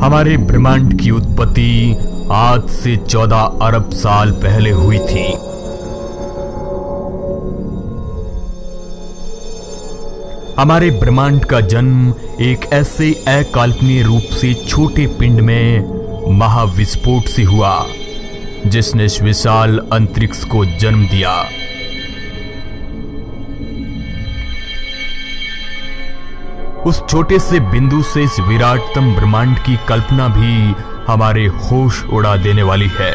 हमारे ब्रह्मांड की उत्पत्ति आज से 14 अरब साल पहले हुई थी। हमारे ब्रह्मांड का जन्म एक ऐसे अकाल्पनीय रूप से छोटे पिंड में महाविस्फोट से हुआ जिसने इस विशाल अंतरिक्ष को जन्म दिया। उस छोटे से बिंदु से इस विराटतम ब्रह्मांड की कल्पना भी हमारे होश उड़ा देने वाली है।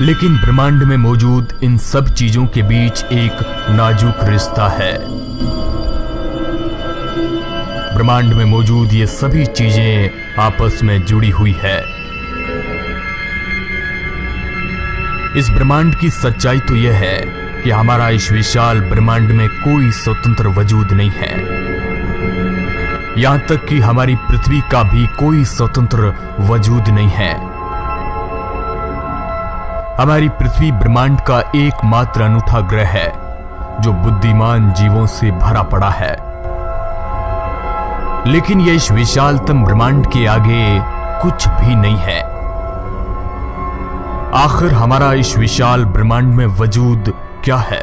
लेकिन ब्रह्मांड में मौजूद इन सब चीजों के बीच एक नाजुक रिश्ता है। ब्रह्मांड में मौजूद ये सभी चीजें आपस में जुड़ी हुई है। इस ब्रह्मांड की सच्चाई तो यह है कि हमारा इस विशाल ब्रह्मांड में कोई स्वतंत्र वजूद नहीं है। यहां तक कि हमारी पृथ्वी का भी कोई स्वतंत्र वजूद नहीं है। हमारी पृथ्वी ब्रह्मांड का एकमात्र अनूठा ग्रह है जो बुद्धिमान जीवों से भरा पड़ा है। लेकिन यह इस विशालतम ब्रह्मांड के आगे कुछ भी नहीं है। आखिर हमारा इस विशाल ब्रह्मांड में वजूद क्या है?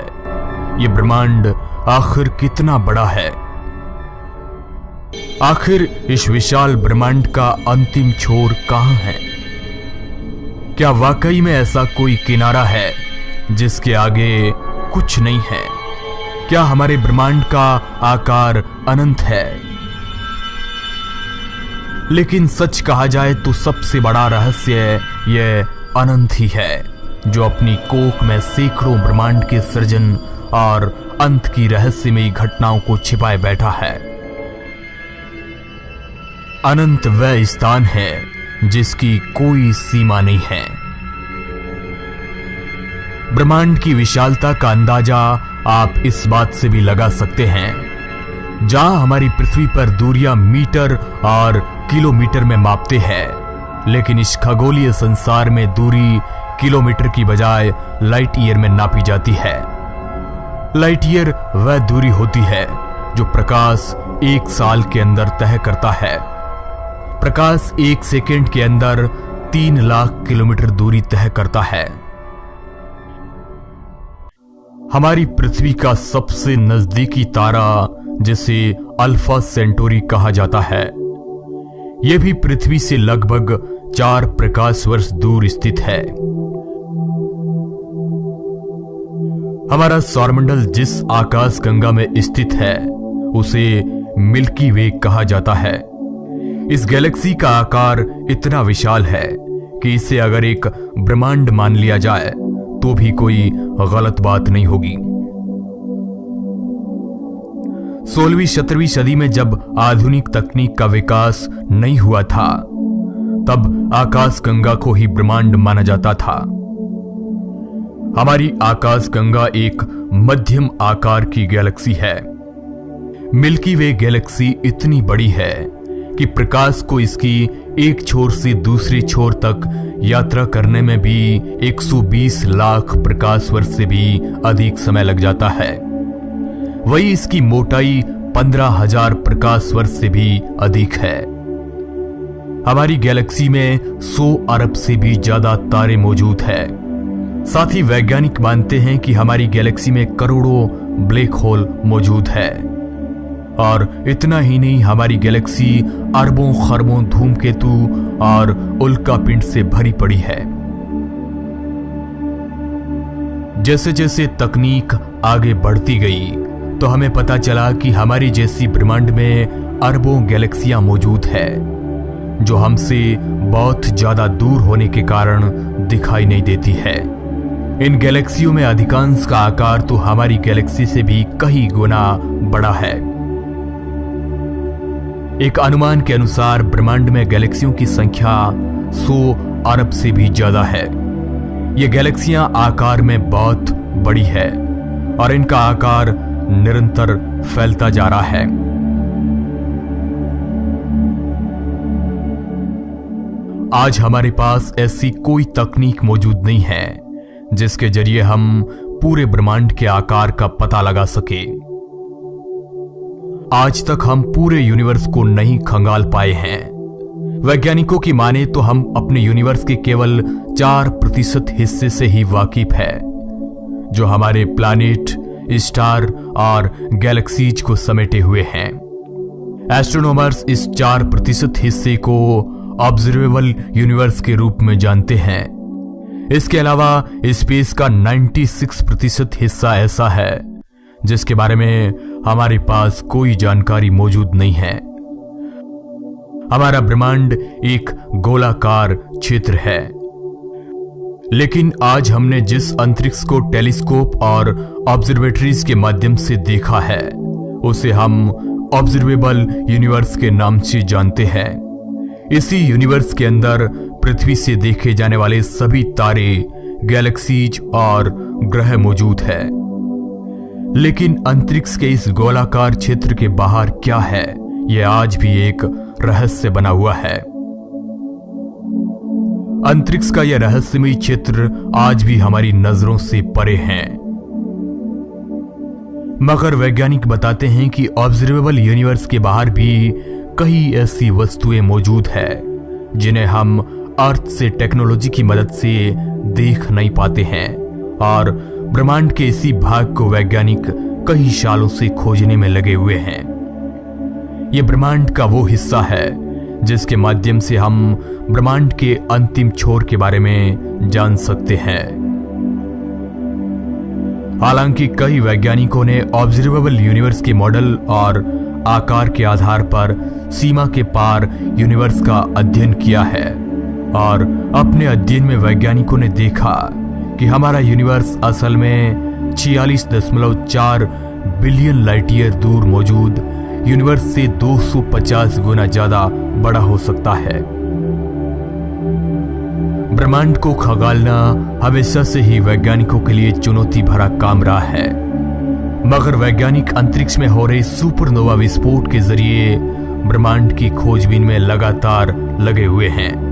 ये ब्रह्मांड आखिर कितना बड़ा है? आखिर इस विशाल ब्रह्मांड का अंतिम छोर कहां है? क्या वाकई में ऐसा कोई किनारा है जिसके आगे कुछ नहीं है? क्या हमारे ब्रह्मांड का आकार अनंत है? लेकिन सच कहा जाए तो सबसे बड़ा रहस्य यह अनंत ही है, जो अपनी कोख में सैकड़ों ब्रह्मांड के सृजन और अंत की रहस्यमयी घटनाओं को छिपाए बैठा है। अनंत वह स्थान है जिसकी कोई सीमा नहीं है। ब्रह्मांड की विशालता का अंदाजा आप इस बात से भी लगा सकते हैं, जहां हमारी पृथ्वी पर दूरियां मीटर और किलोमीटर में मापते हैं, लेकिन इस खगोलीय संसार में दूरी किलोमीटर की बजाय लाइट ईयर में नापी जाती है। लाइट ईयर वह दूरी होती है जो प्रकाश एक साल के अंदर तय करता है। प्रकाश एक सेकंड के अंदर 3 लाख किलोमीटर दूरी तय करता है। हमारी पृथ्वी का सबसे नजदीकी तारा, जिसे अल्फा सेंटोरी कहा जाता है, यह भी पृथ्वी से लगभग 4 प्रकाश वर्ष दूर स्थित है। हमारा सौरमंडल जिस आकाश गंगा में स्थित है उसे मिल्की वे कहा जाता है। इस गैलेक्सी का आकार इतना विशाल है कि इसे अगर एक ब्रह्मांड मान लिया जाए तो भी कोई गलत बात नहीं होगी। 16वीं-17वीं सदी में जब आधुनिक तकनीक का विकास नहीं हुआ था, तब आकाश गंगा को ही ब्रह्मांड माना जाता था। हमारी आकाश गंगा एक मध्यम आकार की गैलेक्सी है। मिल्की वे गैलेक्सी इतनी बड़ी है कि प्रकाश को इसकी एक छोर से दूसरे छोर तक यात्रा करने में भी 120 लाख प्रकाश वर्ष से भी अधिक समय लग जाता है। वही इसकी मोटाई 15,000 प्रकाश वर्ष से भी अधिक है। हमारी गैलेक्सी में 100 अरब से भी ज्यादा तारे मौजूद हैं। साथ ही वैज्ञानिक मानते हैं कि हमारी गैलेक्सी में करोड़ों ब्लैक होल मौजूद है। और इतना ही नहीं, हमारी गैलेक्सी अरबों खरबों धूमकेतु और उल्का पिंड से भरी पड़ी है। जैसे जैसे तकनीक आगे बढ़ती गई तो हमें पता चला कि हमारी जैसी ब्रह्मांड में अरबों गैलेक्सियां मौजूद है, जो हमसे बहुत ज्यादा दूर होने के कारण दिखाई नहीं देती है। इन गैलेक्सियों में अधिकांश का आकार तो हमारी गैलेक्सी से भी कई गुना बड़ा है। एक अनुमान के अनुसार ब्रह्मांड में गैलेक्सियों की संख्या 100 अरब से भी ज्यादा है। ये गैलेक्सियां आकार में बहुत बड़ी है और इनका आकार निरंतर फैलता जा रहा है। आज हमारे पास ऐसी कोई तकनीक मौजूद नहीं है जिसके जरिए हम पूरे ब्रह्मांड के आकार का पता लगा सके। आज तक हम पूरे यूनिवर्स को नहीं खंगाल पाए हैं। वैज्ञानिकों की माने तो हम अपने यूनिवर्स के केवल 4% हिस्से से ही वाकिफ है, जो हमारे प्लैनेट, स्टार और गैलेक्सीज को समेटे हुए हैं। एस्ट्रोनॉमर्स इस 4% हिस्से को ऑब्जर्वेबल यूनिवर्स के रूप में जानते हैं। इसके अलावा स्पेस का 96% हिस्सा ऐसा है जिसके बारे में हमारे पास कोई जानकारी मौजूद नहीं है। हमारा ब्रह्मांड एक गोलाकार क्षेत्र है, लेकिन आज हमने जिस अंतरिक्ष को टेलीस्कोप और ऑब्जर्वेटरीज के माध्यम से देखा है उसे हम ऑब्जर्वेबल यूनिवर्स के नाम से जानते हैं। इसी यूनिवर्स के अंदर पृथ्वी से देखे जाने वाले सभी तारे, गैलेक्सीज और ग्रह मौजूद है। लेकिन अंतरिक्ष के इस गोलाकार क्षेत्र के बाहर क्या है, यह आज भी एक रहस्य बना हुआ है। अंतरिक्ष का यह रहस्यमय क्षेत्र आज भी हमारी नजरों से परे है, मगर वैज्ञानिक बताते हैं कि ऑब्जर्वेबल यूनिवर्स के बाहर भी कई ऐसी वस्तुएं मौजूद है जिन्हें हम अर्थ से टेक्नोलॉजी की मदद से देख नहीं पाते हैं, और ब्रह्मांड के इसी भाग को वैज्ञानिक कई सालों से खोजने में लगे हुए हैं। यह ब्रह्मांड का वो हिस्सा है जिसके माध्यम से हम ब्रह्मांड के अंतिम छोर के बारे में जान सकते हैं। हालांकि कई वैज्ञानिकों ने ऑब्जर्वेबल यूनिवर्स के मॉडल और आकार के आधार पर सीमा के पार यूनिवर्स का अध्ययन किया है, और अपने अध्ययन में वैज्ञानिकों ने देखा कि हमारा यूनिवर्स असल में 46.4 बिलियन लाइट ईयर दूर मौजूद यूनिवर्स से 250 गुना ज्यादा बड़ा हो सकता है। ब्रह्मांड को खंगालना हमेशा से ही वैज्ञानिकों के लिए चुनौती भरा काम रहा है, मगर वैज्ञानिक अंतरिक्ष में हो रहे सुपरनोवा विस्फोट के जरिए ब्रह्मांड की खोजबीन में लगातार लगे हुए हैं।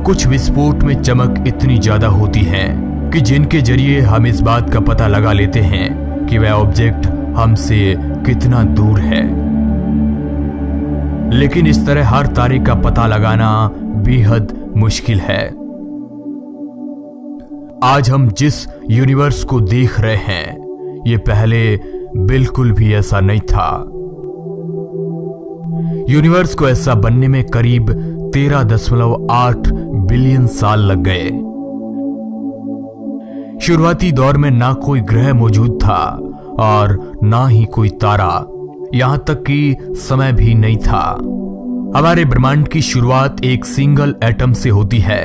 कुछ विस्फोट में चमक इतनी ज्यादा होती है कि जिनके जरिए हम इस बात का पता लगा लेते हैं कि वह ऑब्जेक्ट हमसे कितना दूर है। लेकिन इस तरह हर तारे का पता लगाना बेहद मुश्किल है। आज हम जिस यूनिवर्स को देख रहे हैं ये पहले बिल्कुल भी ऐसा नहीं था। यूनिवर्स को ऐसा बनने में करीब 13.8 बिलियन साल लग गए। शुरुआती दौर में ना कोई ग्रह मौजूद था और ना ही कोई तारा, यहां तक कि समय भी नहीं था। हमारे ब्रह्मांड की शुरुआत एक सिंगल एटम से होती है।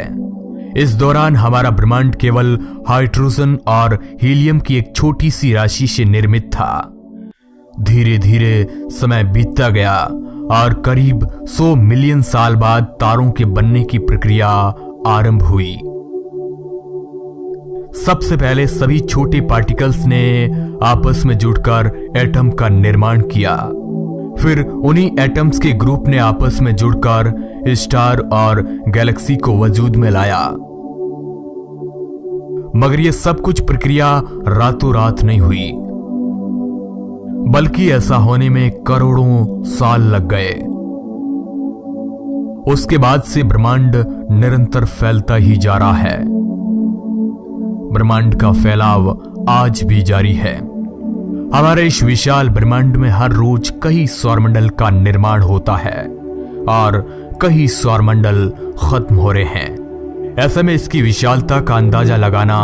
इस दौरान हमारा ब्रह्मांड केवल हाइड्रोजन और हीलियम की एक छोटी सी राशि से निर्मित था। धीरे धीरे समय बीतता गया और करीब 100 मिलियन साल बाद तारों के बनने की प्रक्रिया आरंभ हुई। सबसे पहले सभी छोटे पार्टिकल्स ने आपस में जुड़कर एटम का निर्माण किया। फिर उन्हीं एटम्स के ग्रुप ने आपस में जुड़कर स्टार और गैलेक्सी को वजूद में लाया। मगर यह सब कुछ प्रक्रिया रातों रात नहीं हुई, बल्कि ऐसा होने में करोड़ों साल लग गए। उसके बाद से ब्रह्मांड निरंतर फैलता ही जा रहा है। ब्रह्मांड का फैलाव आज भी जारी है। हमारे इस विशाल ब्रह्मांड में हर रोज कई सौरमंडल का निर्माण होता है और कई सौरमंडल खत्म हो रहे हैं। ऐसे में इसकी विशालता का अंदाजा लगाना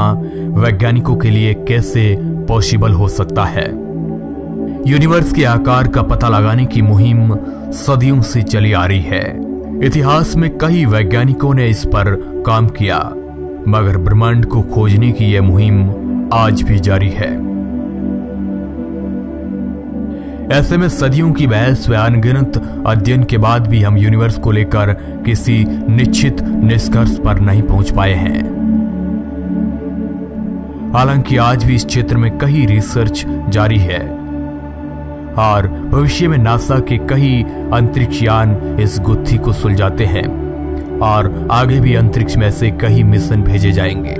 वैज्ञानिकों के लिए कैसे पॉसिबल हो सकता है। यूनिवर्स के आकार का पता लगाने की मुहिम सदियों से चली आ रही है। इतिहास में कई वैज्ञानिकों ने इस पर काम किया, मगर ब्रह्मांड को खोजने की यह मुहिम आज भी जारी है। ऐसे में सदियों की बहस व अनगिनत अध्ययन के बाद भी हम यूनिवर्स को लेकर किसी निश्चित निष्कर्ष पर नहीं पहुंच पाए हैं। हालांकि आज भी इस क्षेत्र में कई रिसर्च जारी है और भविष्य में नासा के कई अंतरिक्ष यान इस गुत्थी को सुलझाते हैं और आगे भी अंतरिक्ष में ऐसे कई मिशन भेजे जाएंगे।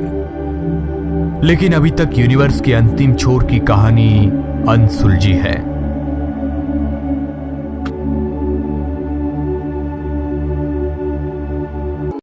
लेकिन अभी तक यूनिवर्स के अंतिम छोर की कहानी अनसुलझी है।